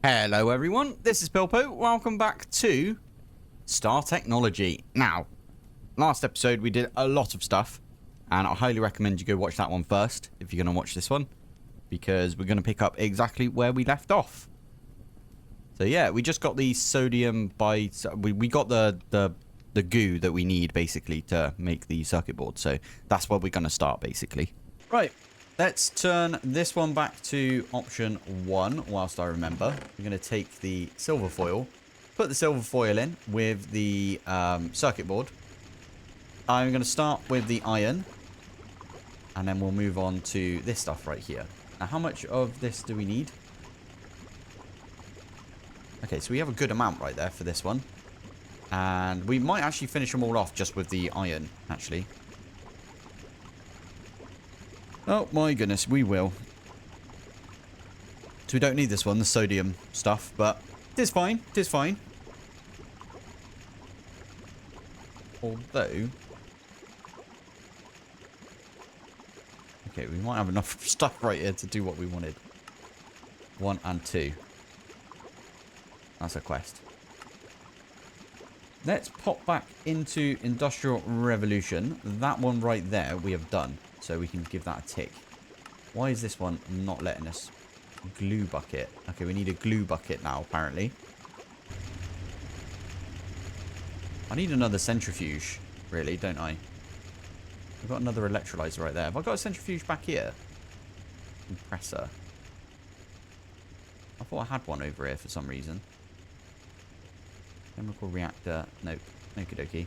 Hello everyone, this is Pilpoh. Welcome back to Star Technology. Now, last episode we did a lot of stuff, and I highly recommend you go watch that one first if you're going to watch this one, because we're going to pick up exactly where we left off. So yeah, we just got the sodium by... We got the goo that we need basically to make the circuit board, so that's where we're going to start basically. Right. Let's turn this one back to option 1 whilst I remember. We're going to take the silver foil, put the silver foil in with the circuit board. I'm going to start with the iron, and then we'll move on to this stuff right here. Now, how much of this do we need? Okay, so we have a good amount right there for this one. And we might actually finish them all off just with the iron, actually. Oh my goodness, we will. So we don't need this one, the sodium stuff, but it is fine, it is fine. Although... Okay, we might have enough stuff right here to do what we wanted. 1 and 2. That's a quest. Let's pop back into Industrial Revolution. That one right there we have done. So we can give that a tick. Why is this one not letting us? Glue bucket. Okay, we need a glue bucket now, apparently. I need another centrifuge, really, don't I? I've got another electrolyzer right there. Have I got a centrifuge back here? Compressor. I thought I had one over here for some reason. Chemical reactor. Nope. Okie dokie.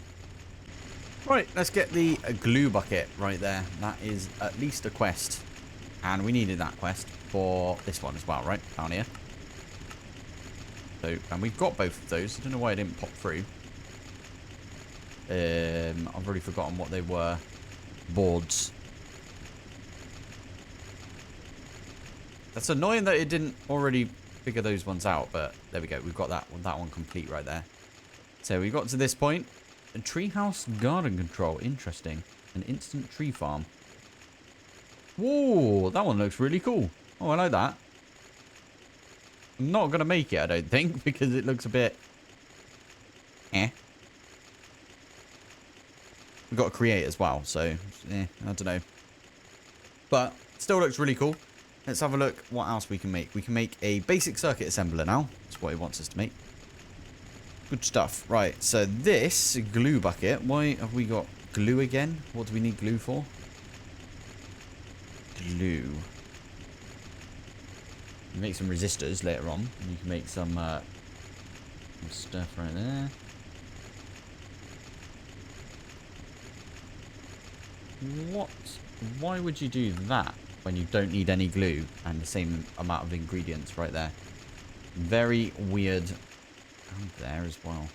Right, let's get the glue bucket right there. That is at least a quest. And we needed that quest for this one as well, right? Down here. So, and we've got both of those. I don't know why I didn't pop through. I've already forgotten what they were. Boards. That's annoying that it didn't already figure those ones out, but there we go. We've got that one complete right there. So we got to this point. A treehouse garden control. Interesting. An instant tree farm. Whoa, that one looks really cool. Oh, I like that. I'm not going to make it, I don't think, because it looks a bit... We've got to create as well, so... I don't know. But, still looks really cool. Let's have a look what else we can make. We can make a basic circuit assembler now. That's what he wants us to make. Good stuff. Right, so this glue bucket. Why have we got glue again? What do we need glue for? Glue. You make some resistors later on. You can make some stuff right there. What? Why would you do that when you don't need any glue and the same amount of ingredients right there? Very weird. And there as well.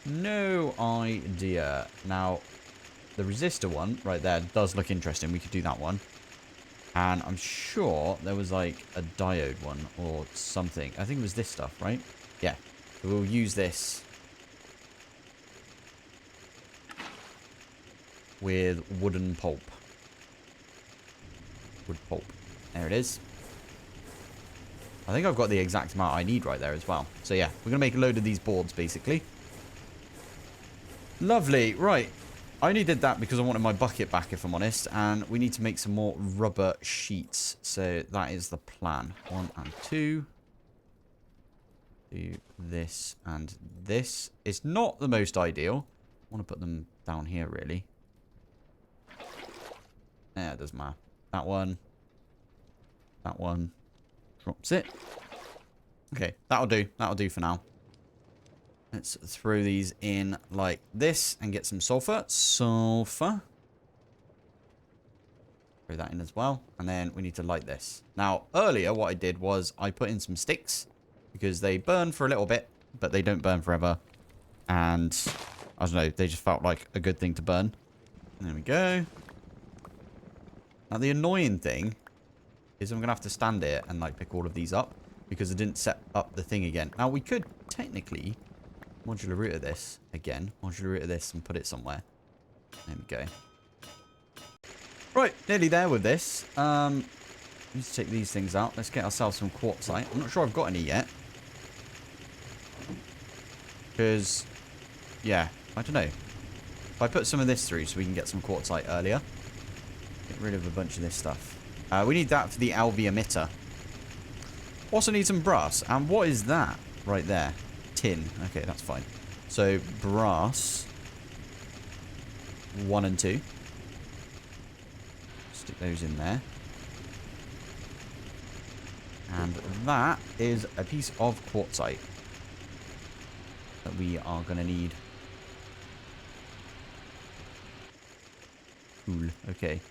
No idea. Now, the resistor one right there does look interesting. We could do that one. And I'm sure there was like a diode one or something. I think it was this stuff, right? Yeah. So we'll use this with wooden pulp. Wood pulp. There it is. I think I've got the exact amount I need right there as well. So yeah, we're going to make a load of these boards, basically. Lovely. Right. I only did that because I wanted my bucket back, if I'm honest. And we need to make some more rubber sheets. So that is the plan. 1 and 2. Do this and this. It's not the most ideal. I want to put them down here, really. Yeah, it doesn't matter. That one. That one. Drops it. Okay, that'll do. That'll do for now. Let's throw these in like this and get some sulfur. Sulfur. Throw that in as well. And then we need to light this. Now, earlier what I did was I put in some sticks because they burn for a little bit, but they don't burn forever. And I don't know, they just felt like a good thing to burn. There we go. Now, the annoying thing is I'm going to have to stand here and like pick all of these up because I didn't set up the thing again. Now, we could technically modular root of this again. Modular root of this and put it somewhere. There we go. Right, nearly there with this. Let's take these things out. Let's get ourselves some quartzite. I'm not sure I've got any yet. Because, yeah, I don't know. If I put some of this through so we can get some quartzite earlier. Get rid of a bunch of this stuff. We need that for the LV emitter. Also need some brass. And what is that right there? Tin. Okay, that's fine. So, brass. 1 and 2. Stick those in there. And that is a piece of quartzite that we are going to need. Cool. Okay.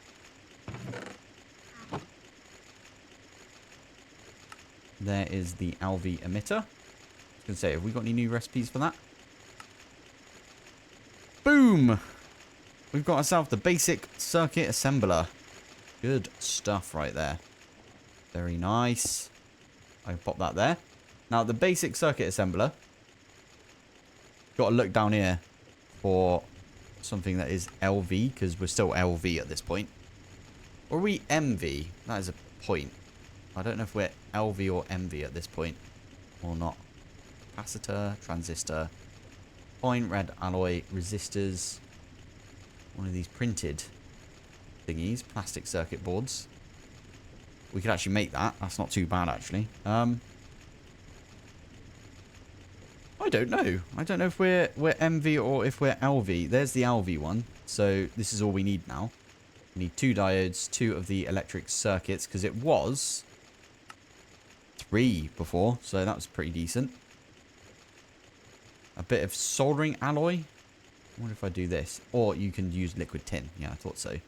There is the LV emitter. I was going to say, have we got any new recipes for that? Boom! We've got ourselves the basic circuit assembler. Good stuff right there. Very nice. I can pop that there. Now, the basic circuit assembler. Got to look down here for something that is LV, because we're still LV at this point. Or are we MV? That is a point. I don't know if we're LV or MV at this point. Or not. Capacitor, transistor, fine red alloy, resistors. One of these printed thingies, plastic circuit boards. We could actually make that. That's not too bad, actually. I don't know. I don't know if we're MV or if we're LV. There's the LV one. So this is all we need now. We need 2 diodes, 2 of the electric circuits, because it was 3 before. So that was pretty decent. A bit of soldering alloy. I wonder if I do this. Or you can use liquid tin. Yeah, I thought so.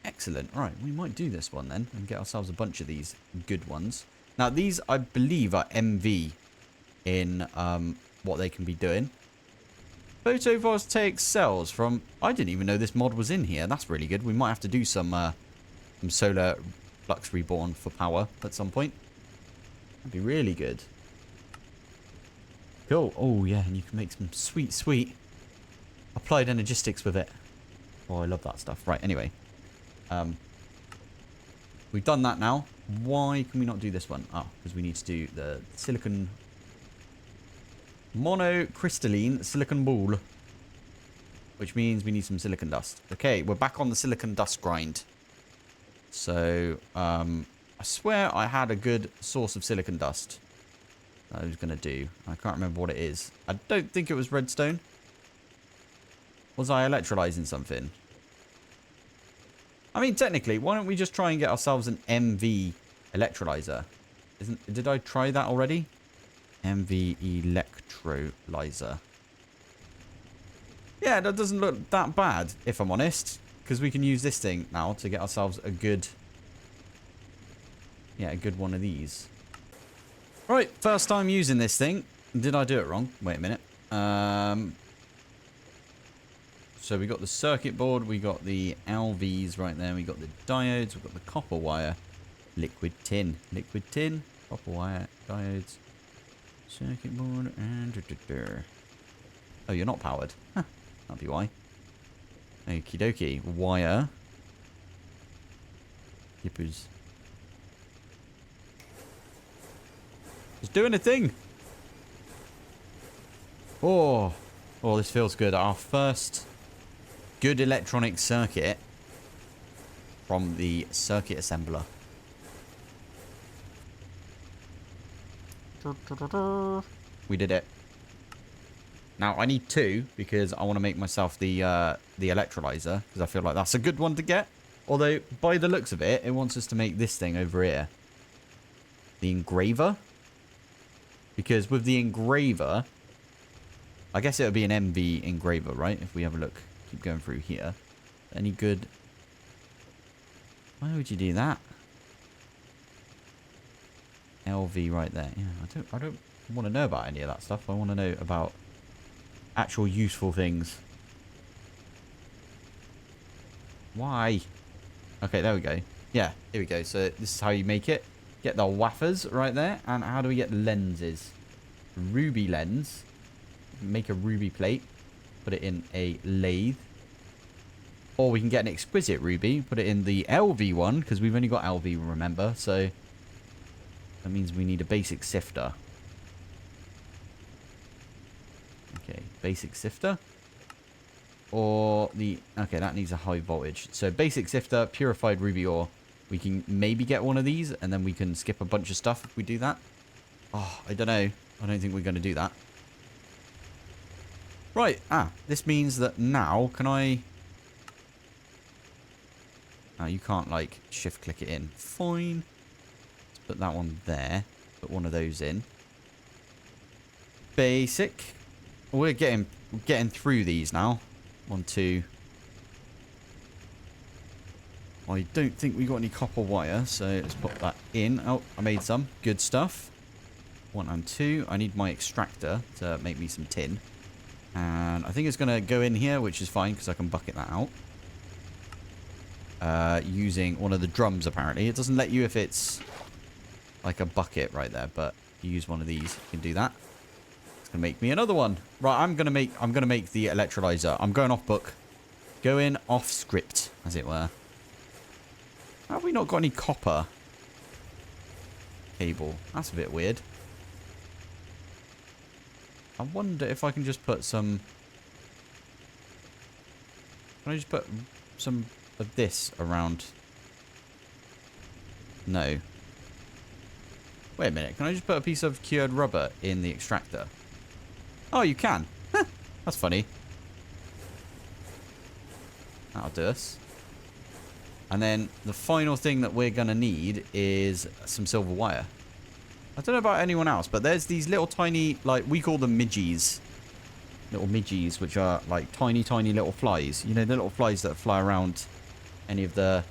Excellent. All right, we might do this one then and get ourselves a bunch of these good ones. Now, these, I believe, are MV in what they can be doing. Photovoltaic cells from... I didn't even know this mod was in here. That's really good. We might have to do some solar flux reborn for power at some point. That'd be really good. Cool. Oh, yeah, and you can make some sweet, sweet applied energistics with it. Oh, I love that stuff. Right, anyway. We've done that now. Why can we not do this one? Oh, because we need to do the silicon monocrystalline silicon ball, which means we need some silicon dust. Okay, we're back on the silicon dust grind. So I swear I had a good source of silicon dust that I was gonna do. I can't remember what it is. I don't think it was redstone. Was I electrolyzing something? I mean, technically, why don't we just try and get ourselves an MV electrolyzer? Did I try that already? MV electrolyzer. Yeah, that doesn't look that bad, if I'm honest. Because we can use this thing now to get ourselves a good... yeah, a good one of these. Right, first time using this thing. Did I do it wrong? Wait a minute. So we got the circuit board, we got the LVs right there, we got the diodes, we got the copper wire, liquid tin, copper wire, diodes, circuit board, and... oh, you're not powered. Huh, that'll be why. Okie dokie. Wire. Yippers. It's doing a thing. Oh, this feels good. Our first good electronic circuit from the circuit assembler. We did it. Now I need 2 because I want to make myself the electrolyzer, because I feel like that's a good one to get. Although by the looks of it, it wants us to make this thing over here, the engraver. Because with the engraver, I guess it would be an MV engraver, right? If we have a look, keep going through here. Any good? Why would you do that? LV right there. Yeah, I don't want to know about any of that stuff. I want to know about actual useful things. Why? Okay, there we go. Yeah, here we go. So this is how you make it. Get the wafers right there. And how do we get lenses? Ruby lens. Make a ruby plate. Put it in a lathe. Or we can get an exquisite ruby, put it in the LV one, because we've only got LV, remember. So that means we need a basic sifter. Okay, basic sifter. Or the... Okay, that needs a high voltage. So basic sifter, purified ruby ore. We can maybe get one of these, and then we can skip a bunch of stuff if we do that. Oh, I don't know. I don't think we're going to do that. Right. This means that now, can I... Oh, you can't, like, shift-click it in. Fine. Let's put that one there. Put one of those in. Basic. We're getting through these now. 1, 2. I don't think we got any copper wire, so let's put that in. Oh, I made some. Good stuff. 1 and 2. I need my extractor to make me some tin. And I think it's going to go in here, which is fine, because I can bucket that out. Using one of the drums, apparently. It doesn't let you if it's like a bucket right there, but if you use one of these, you can do that. It's gonna make me another one. Right, I'm gonna make the electrolyzer. I'm going off book. Going off script, as it were. Have we not got any copper cable? That's a bit weird. I wonder if I can just put some... Can I just put some of this around? No. Wait a minute. Can I just put a piece of cured rubber in the extractor? Oh, you can. That's funny. That'll do us. And then the final thing that we're going to need is some silver wire. I don't know about anyone else, but there's these little tiny, like, we call them midgies. Little midgies, which are like tiny, tiny little flies. You know, the little flies that fly around any of the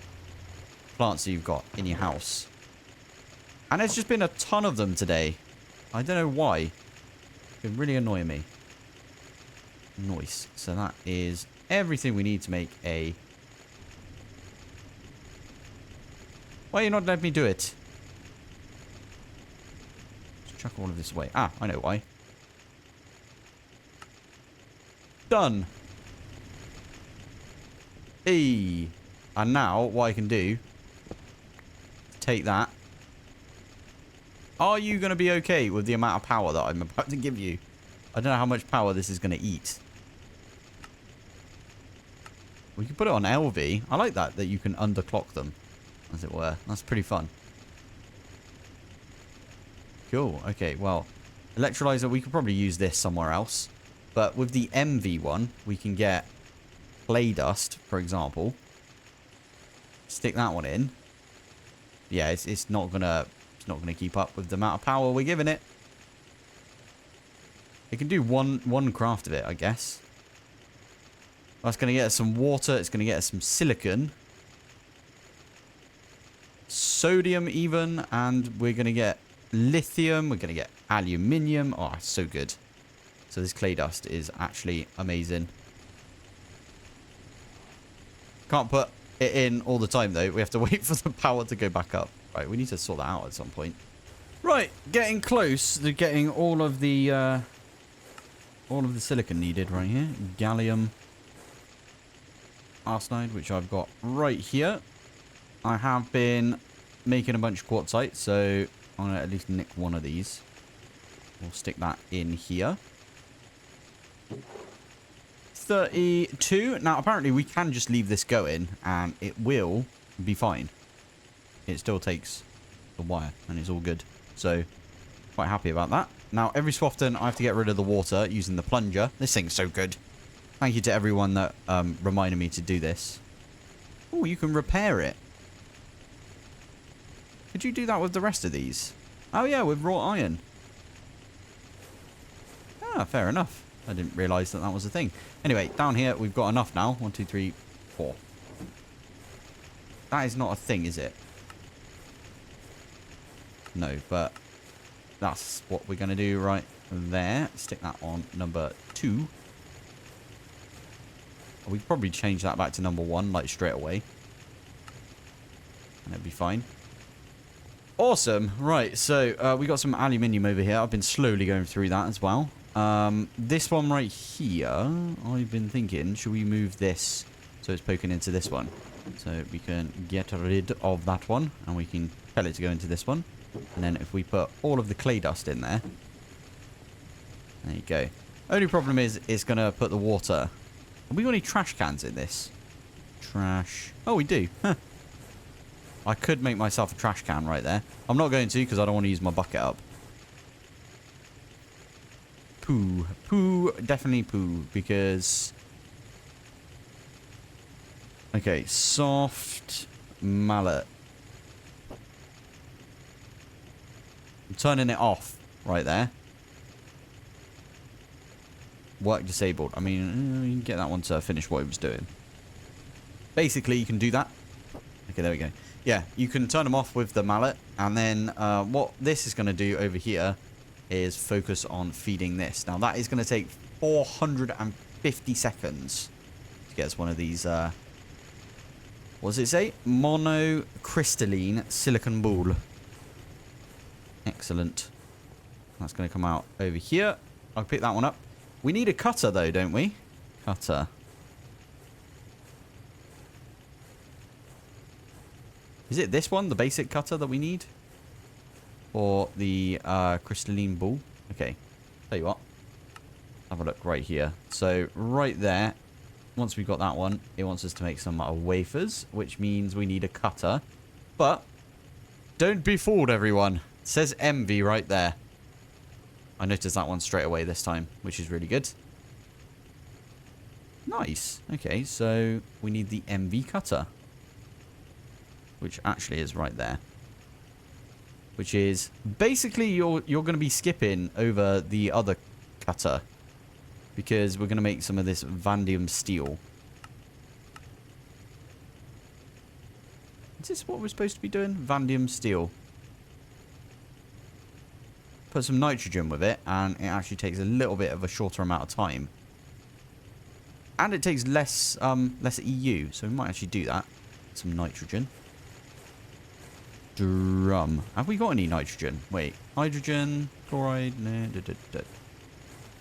plants that you've got in your house. And there's just been a ton of them today. I don't know why. It's been really annoying me. Nice. So that is everything we need to make a... Why are you not letting me do it? Just chuck all of this away. Ah, I know why. Done. Hey. And now, what I can do... Take that. Are you going to be okay with the amount of power that I'm about to give you? I don't know how much power this is going to eat. We can put it on LV. I like that you can underclock them, as it were. That's pretty fun. Cool. Okay, well, electrolyzer, we could probably use this somewhere else. But with the MV one, we can get clay dust, for example. Stick that one in. Yeah, it's not gonna keep up with the amount of power we're giving it. It can do one craft of it, I guess. That's gonna get us some water. It's gonna get us some silicon, sodium even, and we're gonna get lithium. We're gonna get aluminium. Oh, so good. So this clay dust is actually amazing. Can't put it in all the time though. We have to wait for the power to go back up. Right, we need to sort that out at some point. Right, getting close to getting all of the silicon needed right here. Gallium arsenide, which I've got right here. I have been making a bunch of quartzite, so I'm gonna at least nick one of these. We'll stick that in here. 32. Now, apparently we can just leave this going and it will be fine. It still takes the wire and it's all good. So, quite happy about that. Now, every so often I have to get rid of the water using the plunger. This thing's so good. Thank you to everyone that reminded me to do this. Oh, you can repair it. Could you do that with the rest of these? Oh, yeah, with raw iron. Ah, fair enough. I didn't realise that was a thing. Anyway, down here, we've got enough now. 1, 2, 3, 4. That is not a thing, is it? No, but that's what we're going to do right there. Stick that on number 2. We could probably change that back to number 1, like, straight away. And it'll be fine. Awesome. Right, so we got some aluminium over here. I've been slowly going through that as well. This one right here, I've been thinking, should we move this So it's poking into this one. So we can get rid of that one. And we can tell it to go into this one. And then if we put all of the clay dust in there. There you go. Only problem is it's going to put the water. Have we got any trash cans in this? Trash. Oh, we do. Huh. I could make myself a trash can right there. I'm not going to because I don't want to use my bucket up. Poo. Poo. Definitely poo. Because... Okay. Soft mallet. I'm turning it off right there. Work disabled. I mean, you can get that one to finish what it was doing. Basically, you can do that. Okay, there we go. Yeah, you can turn them off with the mallet. And then what this is going to do over here is focus on feeding this. Now, that is going to take 450 seconds to get us one of these... what does it say? Monocrystalline silicon ball. Excellent. That's going to come out over here. I'll pick that one up. We need a cutter, though, don't we? Cutter. Is it this one, the basic cutter that we need? Or the crystalline ball? Okay. Tell you what. Have a look right here. So, right there. Once we've got that one, it wants us to make some wafers, which means we need a cutter. But, don't be fooled, everyone. It says envy right there. I noticed that one straight away this time, which is really good. Nice. Okay, so we need the MV cutter. Which actually is right there. Which is... Basically, you're going to be skipping over the other cutter. Because we're going to make some of this vanadium steel. Is this what we're supposed to be doing? Vanadium steel. Put some nitrogen with it, and it actually takes a little bit of a shorter amount of time. And it takes less EU, so we might actually do that. Some nitrogen. Drum. Have we got any nitrogen? Wait. Hydrogen, chloride, no,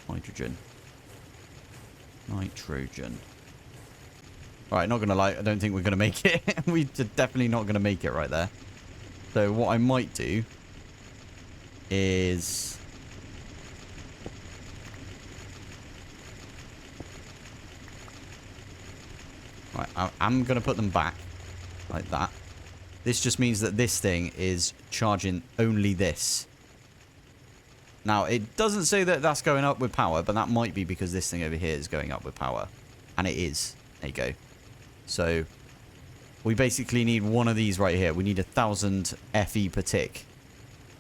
hydrogen. Nitrogen. Alright, not gonna lie, I don't think we're gonna make it. We're definitely not gonna make it right there. So what I might do is... Right, I'm going to put them back like that. This just means that this thing is charging only this. Now, it doesn't say that that's going up with power, but that might be because this thing over here is going up with power. And it is. There you go. So, we basically need one of these right here. We need 1,000 FE per tick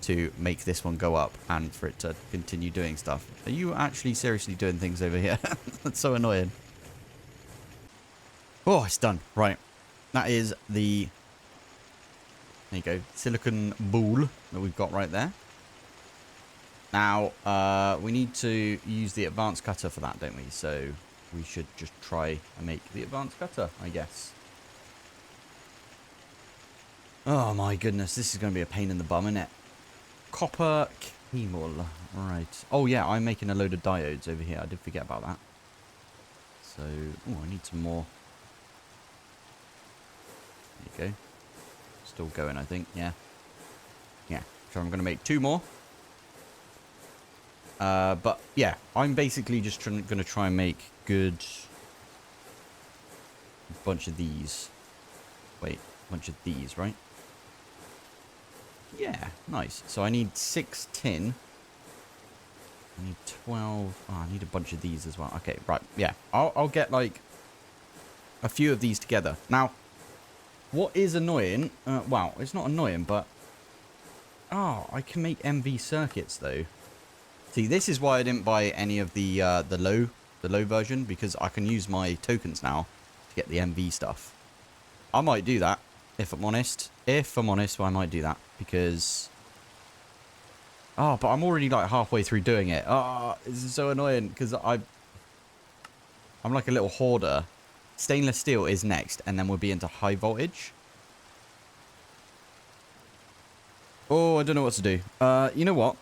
to make this one go up and for it to continue doing stuff. Are you actually seriously doing things over here? That's so annoying. Oh, it's done. Right. That is the... There you go. Silicon ball that we've got right there. Now, we need to use the advanced cutter for that, don't we? So, we should just try and make the advanced cutter, I guess. Oh, my goodness. This is going to be a pain in the bum, isn't it? Copper camel. Right. Oh, yeah. I'm making a load of diodes over here. I did forget about that. So, oh, I need some more. There you go. Still going, I think. Yeah. Yeah. So I'm going to make 2 more. But, yeah. I'm basically just going to try and make good... bunch of these. Wait. Bunch of these, right? Yeah. Nice. So I need 6 tin. I need 12... Oh, I need a bunch of these as well. Okay, right. Yeah. I'll get, like, a few of these together. Now... What is annoying, well, it's not annoying, but, oh, I can make MV circuits, though. See, this is why I didn't buy any of the low version, because I can use my tokens now to get the MV stuff. I might do that, if I'm honest. If I'm honest, well, I might do that, because, oh, but I'm already, like, halfway through doing it. Oh, this is so annoying, because I'm like a little hoarder. Stainless steel is next, and then we'll be into high voltage. Oh, I don't know what to do. You know what?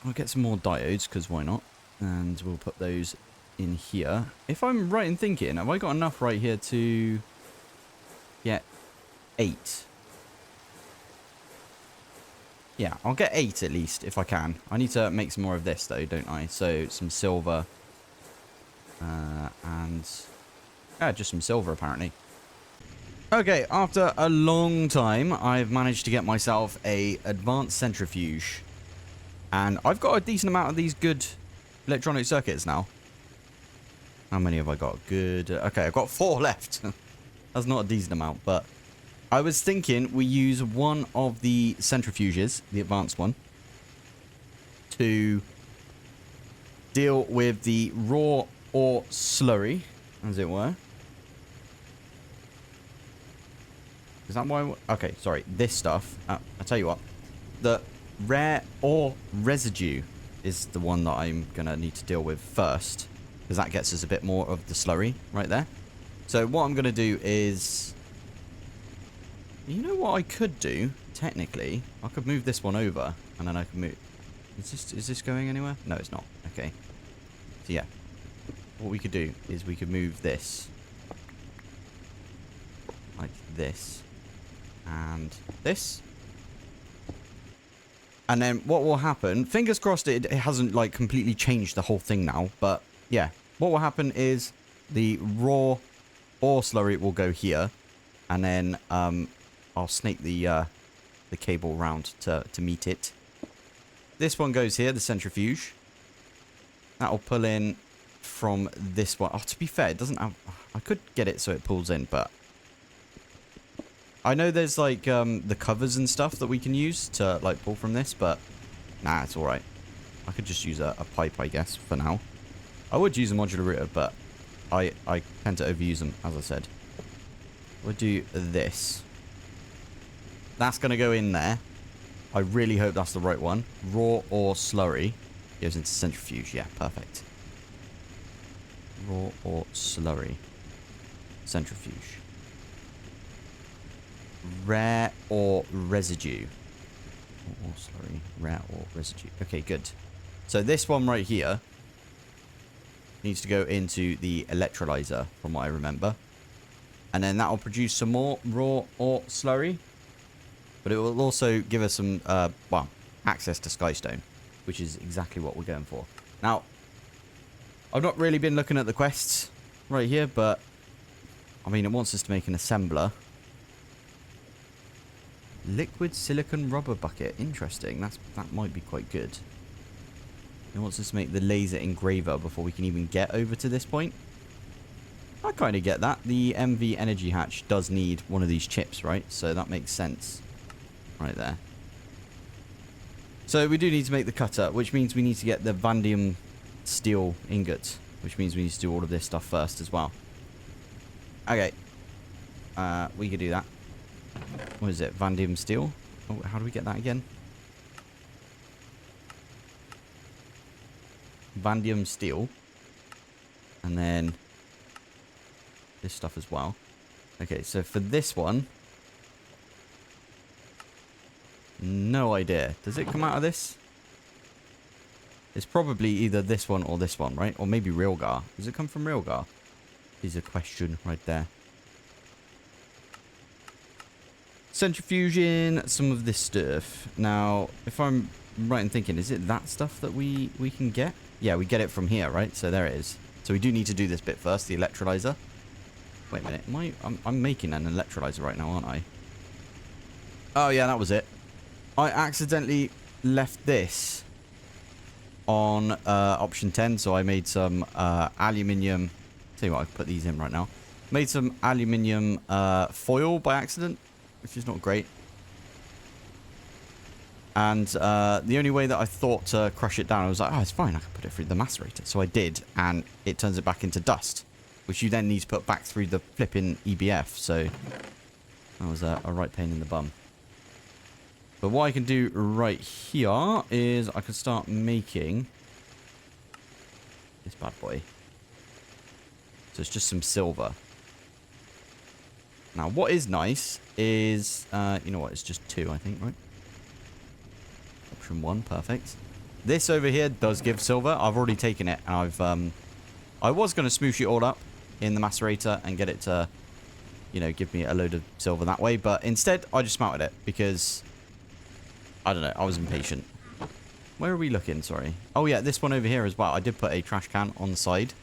I'll get some more diodes, because why not? And we'll put those in here. If I'm right in thinking, have I got enough right here to get 8? Yeah, I'll get 8 at least if I can. I need to make some more of this though, don't I? So some silver and just some silver apparently. Okay, after a long time, I've managed to get myself a advanced centrifuge. And I've got a decent amount of these good electronic circuits now. How many have I got? Good. Okay, I've got 4 left. That's not a decent amount, but I was thinking we use one of the centrifuges, the advanced one, to deal with the raw ore slurry, as it were. Is that why? Okay, sorry. This stuff. I'll tell you what. The rare ore residue is the one that I'm going to need to deal with first. Because that gets us a bit more of the slurry right there. So what I'm going to do is... You know what I could do? Technically, I could move this one over. And then I can move... Is this going anywhere? No, it's not. Okay. So yeah. What we could do is we could move this. Like this. And this. And then what will happen, fingers crossed it hasn't like completely changed the whole thing now, but yeah, what will happen is the raw ore slurry will go here, and then I'll snake the cable round to meet it. This one goes here, the centrifuge. That'll pull in from this one. Oh, to be fair, it doesn't have... I could get it so it pulls in, but... I know there's like the covers and stuff that we can use to like pull from this, but nah, it's alright. I could just use a pipe, I guess, for now. I would use a modular router, but I tend to overuse them, as I said. We'll do this. That's going to go in there. I really hope that's the right one. Raw ore slurry goes into centrifuge. Yeah, perfect. Raw ore slurry. Centrifuge. Rare ore residue. Ore slurry. Rare ore residue. Okay, good. So this one right here needs to go into the electrolyzer, from what I remember. And then that will produce some more raw ore slurry. But it will also give us some, well, access to Skystone, which is exactly what we're going for. Now, I've not really been looking at the quests right here, but, I mean, it wants us to make an assembler. Liquid silicon rubber bucket. Interesting. That might be quite good. It wants us to make the laser engraver before we can even get over to this point. I kind of get that. The MV energy hatch does need one of these chips, right? So that makes sense. Right there. So we do need to make the cutter, which means we need to get the vanadium steel ingots, which means we need to do all of this stuff first as well. Okay. We could do that. What is it? Vanadium steel? Oh, how do we get that again? Vanadium steel. And then this stuff as well. Okay, so for this one, no idea. Does it come out of this? It's probably either this one or this one, right? Or maybe Realgar. Does it come from Realgar? Is a question right there. Centrifuging some of this stuff. Now, if I'm right in thinking, is it that stuff that we can get? Yeah, we get it from here, right? So there it is. So we do need to do this bit first, the electrolyzer. Wait a minute. I'm making an electrolyzer right now, aren't I? Oh, yeah, that was it. I accidentally left this on option 10, so I made some aluminium. Tell you what, I can put these in right now. Made some aluminium foil by accident, which is not great. And the only way that I thought to crush it down, I was like, oh, it's fine, I can put it through the macerator. So I did, and it turns it back into dust, which you then need to put back through the flipping EBF. So that was a right pain in the bum. But what I can do right here is I can start making this bad boy. So it's just some silver. Now, what is nice is, you know what, it's just 2, I think, right? Option 1, perfect. This over here does give silver. I've already taken it, and I was going to smoosh it all up in the macerator and get it to, you know, give me a load of silver that way. But instead, I just smelted it because, I don't know, I was impatient. Where are we looking? Sorry. Oh, yeah, this one over here as well. I did put a trash can on the side.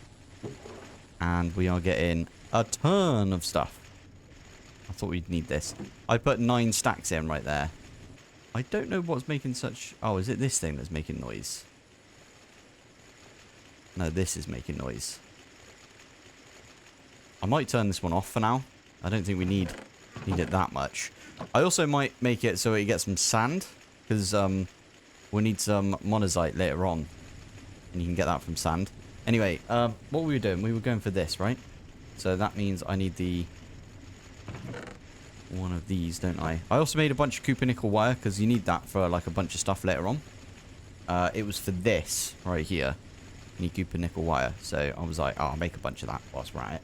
And we are getting a ton of stuff. I thought we'd need this. I put 9 stacks in right there. I don't know what's making such... Oh, is it this thing that's making noise? No, this is making noise. I might turn this one off for now. I don't think we need it that much. I also might make it so it gets some sand. Because we need some monazite later on. And you can get that from sand. Anyway, what were we doing? We were going for this, right? So that means I need the... one of these, don't I? I also made a bunch of copper nickel wire. Because you need that for like a bunch of stuff later on. It was for this right here. You need copper nickel wire. So I was like, oh, I'll make a bunch of that whilst we're at it.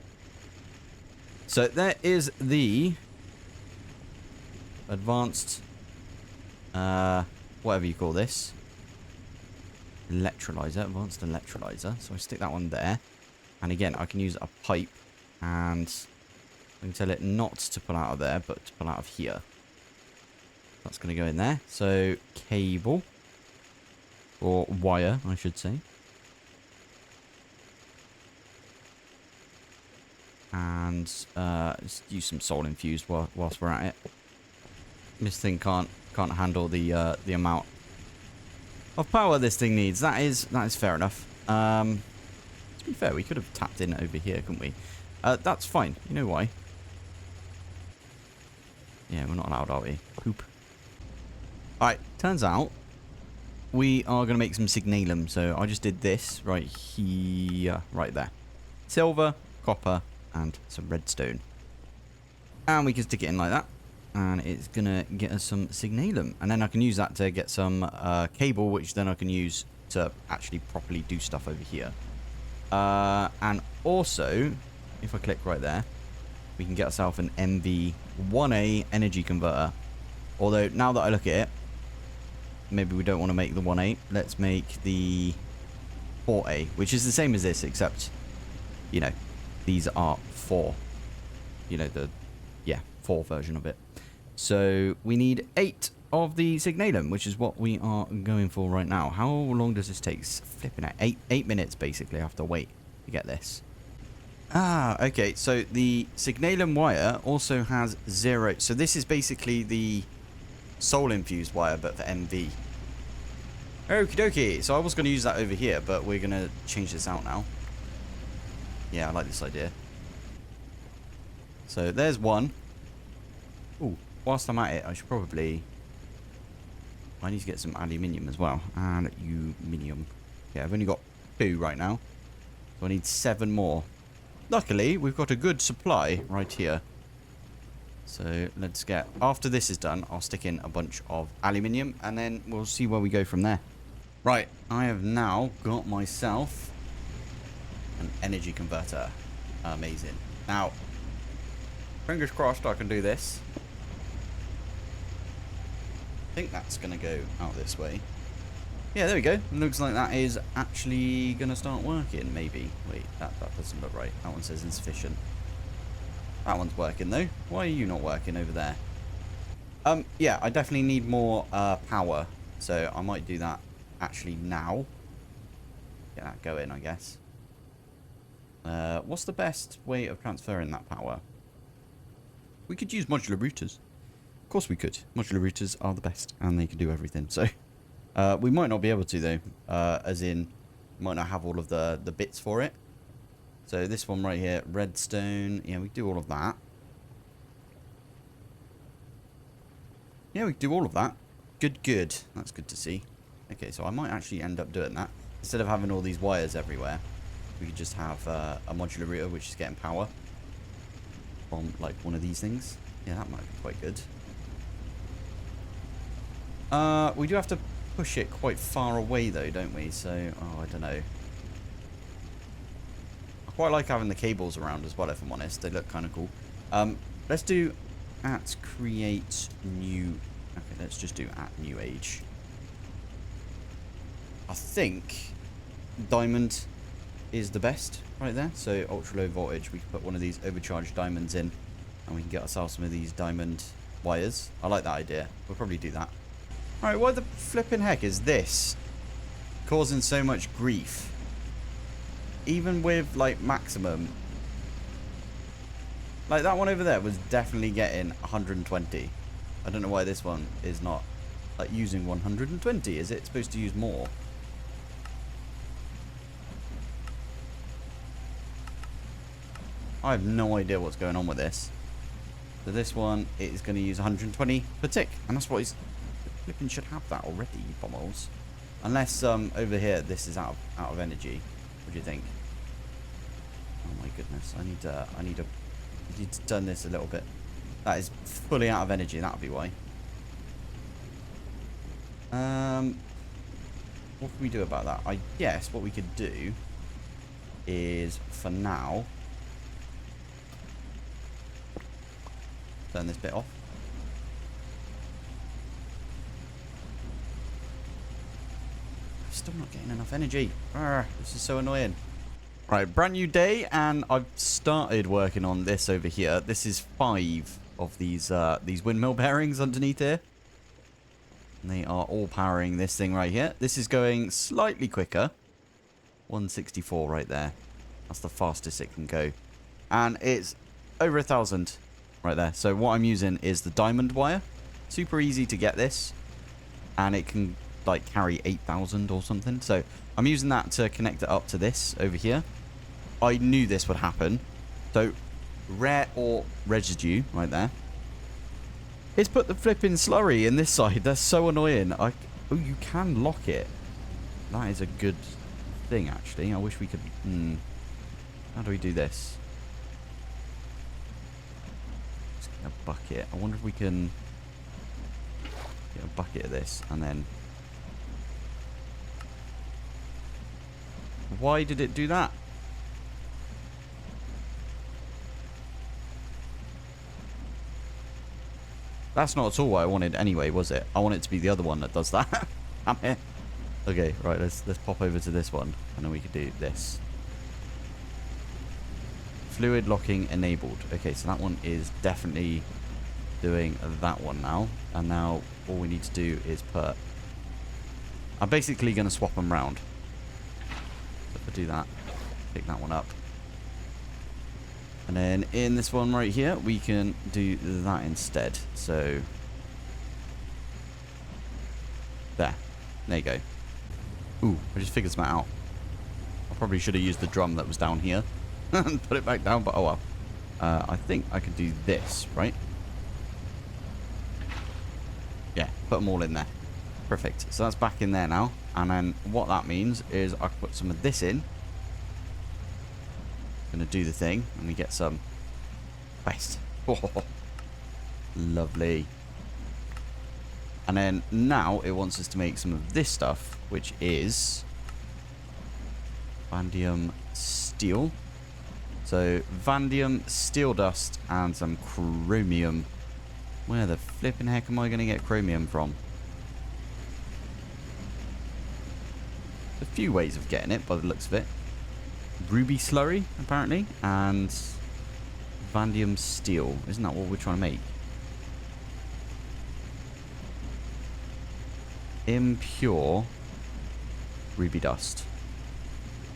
So there is the advanced, whatever you call this, electrolyzer, advanced electrolyzer. So I stick that one there. And again, I can use a pipe and I can tell it not to pull out of there, but to pull out of here. That's going to go in there. So cable, or wire, I should say. And just use some soul infused whilst we're at it. This thing can't handle the amount of power this thing needs. That is fair enough. To be fair, we could have tapped in over here, couldn't we? That's fine. You know why? Yeah, we're not allowed, are we? Poop. Alright, turns out we are going to make some signalum. So I just did this right here, right there. Silver, copper, and some redstone. And we can stick it in like that. And it's going to get us some signalum. And then I can use that to get some cable, which then I can use to actually properly do stuff over here. And also, if I click right there, we can get ourselves an MV1A energy converter. Although, now that I look at it, maybe we don't want to make the 1A. Let's make the 4A, which is the same as this, except, you know, these are 4. You know, the, yeah, 4 version of it. So we need 8 of the signalum, which is what we are going for right now. How long does this take? Flipping out. 8 minutes, basically. I have to wait to get this. Ah, okay. So the signalum wire also has 0. So this is basically the soul infused wire, but for MV. Okie dokie. So I was going to use that over here, but we're going to change this out now. Yeah, I like this idea. So there's one. Ooh, whilst I'm at it, I should probably... I need to get some aluminium as well. Aluminium. Yeah, I've only got 2 right now. So I need 7 more. Luckily, we've got a good supply right here. So let's get... After this is done, I'll stick in a bunch of aluminium. And then we'll see where we go from there. Right, I have now got myself an energy converter. Amazing. Now, fingers crossed I can do this. I think that's going to go out this way. Yeah, there we go. Looks like that is actually going to start working, maybe. Wait, that doesn't look right. That one says insufficient. That one's working, though. Why are you not working over there? Yeah, I definitely need more power. So I might do that actually now. Get that going, I guess. What's the best way of transferring that power? We could use modular routers. Of course we could. Modular routers are the best, and they can do everything. So we might not be able to, though. As in, might not have all of the bits for it. So this one right here, redstone. Yeah, we can do all of that. Yeah, we can do all of that. Good, good. That's good to see. Okay, so I might actually end up doing that. Instead of having all these wires everywhere, we could just have a modular router which is getting power from like one of these things. Yeah, that might be quite good. We do have to push it quite far away though, don't we? So, oh, I don't know. I quite like having the cables around as well, if I'm honest. They look kind of cool. Let's do at create new... Okay, let's just do at new age. I think diamond is the best right there. So ultra low voltage, we can put one of these overcharged diamonds in and we can get ourselves some of these diamond wires. I like that idea. We'll probably do that. Alright, why the flipping heck is this causing so much grief? Even with like maximum. Like that one over there was definitely getting 120. I don't know why this one is not like using 120. Is it supposed to use more? I have no idea what's going on with this. So this one is going to use 120 per tick. And that's what he's... Flipping should have that already, you bommels. Unless over here this is out of energy. What do you think? Oh my goodness. I need to turn this a little bit. That is fully out of energy. That'll be why. What can we do about that? I guess what we could do is, for now, turn this bit off. I'm still not getting enough energy. Arrgh, this is so annoying. Right, brand new day, and I've started working on this over here. This is 5 of these windmill bearings underneath here. And they are all powering this thing right here. This is going slightly quicker. 164 right there. That's the fastest it can go. And it's over 1,000 right there. So what I'm using is the diamond wire. Super easy to get this. And it can like carry 8,000 or something. So I'm using that to connect it up to this over here. I knew this would happen. So rare or residue right there. It's put the flipping slurry in this side. That's so annoying. Oh, you can lock it. That is a good thing, actually. I wish we could... How do we do this? Let's get a bucket. I wonder if we can get a bucket of this and then... Why did it do that? That's not at all what I wanted anyway, was it? I want it to be the other one that does that. Damn it. Okay, right, let's pop over to this one. And then we can do this. Fluid locking enabled. Okay, so that one is definitely doing that one now. And now all we need to do is put... I'm basically going to swap them round. So if I do that, pick that one up. And then in this one right here, we can do that instead. So, there you go. Ooh, I just figured something out. I probably should have used the drum that was down here and put it back down, but oh well. I think I could do this, right? Yeah, put them all in there. Perfect. So that's back in there now. And then what that means is I can put some of this in. Gonna do the thing and we get some paste. Oh, lovely. And then now it wants us to make some of this stuff, which is vanadium steel. So vanadium, steel dust, and some chromium. Where the flipping heck am I gonna get chromium from? A few ways of getting it by the looks of it. Ruby slurry, apparently, and vanadium steel. Isn't that what we're trying to make? Impure ruby dust.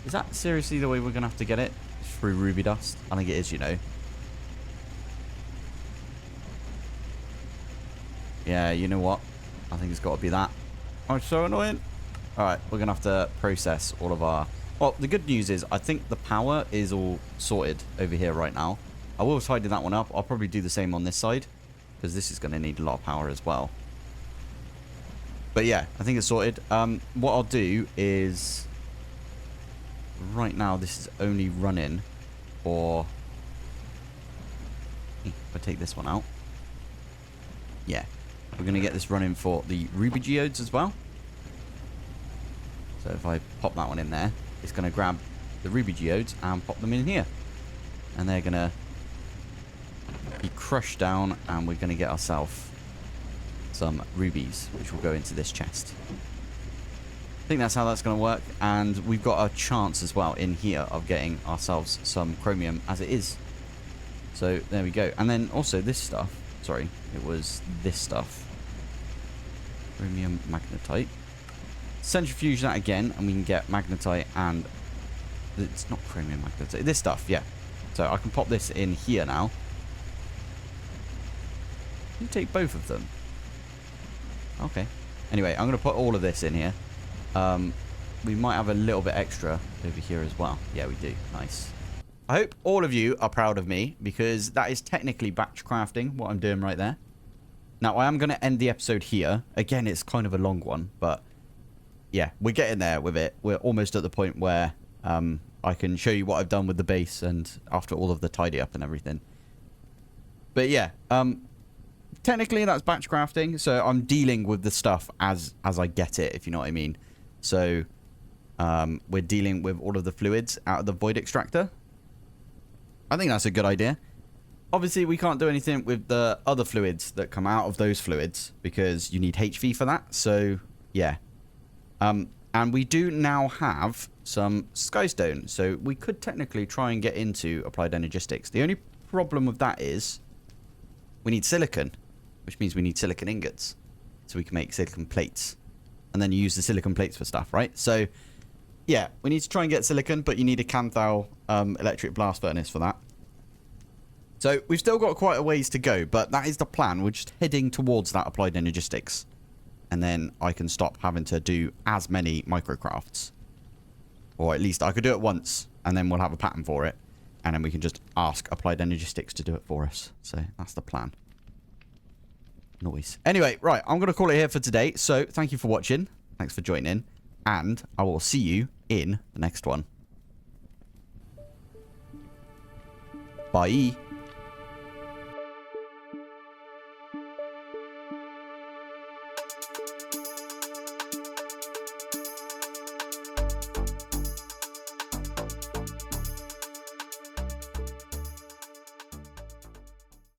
Is that seriously the way we're going to have to get it? Through ruby dust? I think it is, you know. Yeah, you know what? I think it's got to be that. Oh, it's so annoying. Alright, we're going to have to process all of our... Well, the good news is I think the power is all sorted over here right now. I will tidy that one up. I'll probably do the same on this side, because this is going to need a lot of power as well. But yeah, I think it's sorted. What I'll do is... Right now, this is only running for... If I take this one out. Yeah. We're going to get this running for the ruby geodes as well. So if I pop that one in there, it's going to grab the ruby geodes and pop them in here. And they're going to be crushed down, and we're going to get ourselves some rubies, which will go into this chest. I think that's how that's going to work. And we've got a chance as well in here of getting ourselves some chromium as it is. So there we go. And then also this stuff. Sorry, it was this stuff. Chromium magnetite. Centrifuge that again, and we can get magnetite and... It's not chromium magnetite. This stuff, yeah. So I can pop this in here now. You take both of them. Okay. Anyway, I'm going to put all of this in here. We might have a little bit extra over here as well. Yeah, we do. Nice. I hope all of you are proud of me, because that is technically batch crafting, what I'm doing right there. Now, I am going to end the episode here. Again, it's kind of a long one, but yeah, we're getting there with it. We're almost at the point where I can show you what I've done with the base and after all of the tidy up and everything. But yeah, technically that's batch crafting, so I'm dealing with the stuff as I get it, if you know what I mean. So we're dealing with all of the fluids out of the void extractor. I think that's a good idea. Obviously, we can't do anything with the other fluids that come out of those fluids because you need HV for that. So, yeah. And we do now have some Skystone. So, we could technically try and get into applied energistics. The only problem with that is we need silicon, which means we need silicon ingots. So, we can make silicon plates. And then you use the silicon plates for stuff, right? So, yeah, we need to try and get silicon, but you need a Canthal electric blast furnace for that. So we've still got quite a ways to go, but that is the plan. We're just heading towards that applied energistics. And then I can stop having to do as many microcrafts. Or at least I could do it once, and then we'll have a pattern for it. And then we can just ask applied energistics to do it for us. So that's the plan. Noise. Anyway, right, I'm going to call it here for today. So thank you for watching. Thanks for joining in. And I will see you in the next one. Bye.